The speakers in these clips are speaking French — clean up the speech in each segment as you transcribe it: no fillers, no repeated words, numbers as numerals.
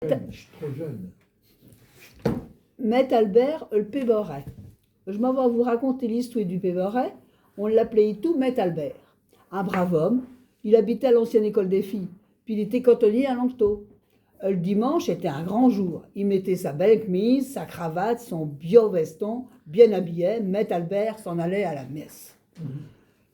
Je suis trop jeune. Maître Albert, le péboret. Je m'en vais vous raconter l'histoire du péboret. On l'appelait tout Maître Albert. Un brave homme. Il habitait à l'ancienne école des filles. Puis il était cantonnier à Languedoc. Le dimanche était un grand jour. Il mettait sa belle chemise, sa cravate, son bio veston, bien habillé. Maître Albert s'en allait à la messe.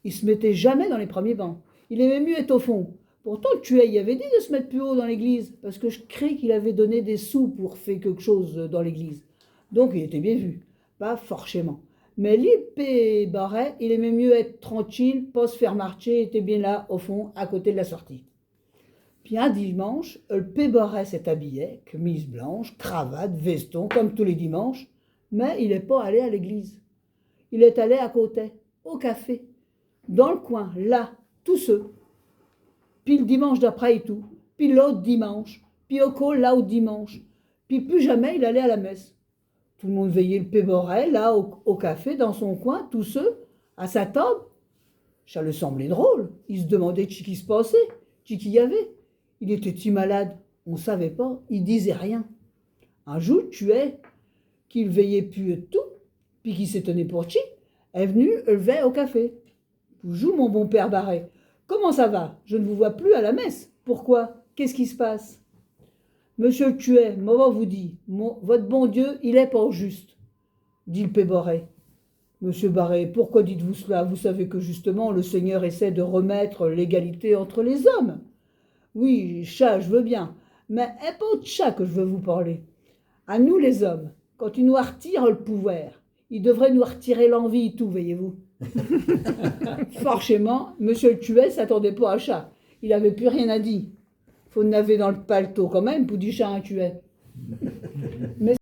Il se mettait jamais dans les premiers bancs. Il aimait mieux être au fond. Pourtant, le tué, il avait dit de se mettre plus haut dans l'église, parce que je crée qu'il avait donné des sous pour faire quelque chose dans l'église. Donc, il était bien vu. Pas forcément. Mais l'IP Barret, il aimait mieux être tranquille, pas se faire marcher, était bien là, au fond, à côté de la sortie. Puis un dimanche, le Péboret s'est habillé, chemise blanche, cravate, veston, comme tous les dimanches, mais il n'est pas allé à l'église. Il est allé à côté, au café, dans le coin, là, tous ceux. Puis le dimanche d'après et tout, puis l'autre dimanche, puis au col là au dimanche, puis plus jamais il allait à la messe. Tout le monde veillait le Péboret, là, au café, dans son coin, tous ceux, à sa table. Ça lui semblait drôle. Il se demandait ce qui se passait, ce qu'il y avait. Il était si malade, on ne savait pas, il disait rien. Un jour, tu es, qu'il veillait plus tout, puis qu'il s'étonnait pour qui, est venu lever au café. Bonjour mon bon père Barret. Comment ça va? Je ne vous vois plus à la messe. Pourquoi? Qu'est-ce qui se passe? Monsieur le tuet, moi vous dit, votre bon Dieu, il est pas juste, dit le Péboret. Monsieur Barret, pourquoi dites-vous cela? Vous savez que justement le Seigneur essaie de remettre l'égalité entre les hommes. Oui, ça, je veux bien, mais c'est pas de ça que je veux vous parler. À nous les hommes, quand il nous retire le pouvoir, il devrait nous retirer l'envie et tout, voyez-vous. Forcément, monsieur le tuet s'attendait pas à ça. Il avait plus rien à dire. Faut en avoir dans le paletot quand même pour dire ça un tuet.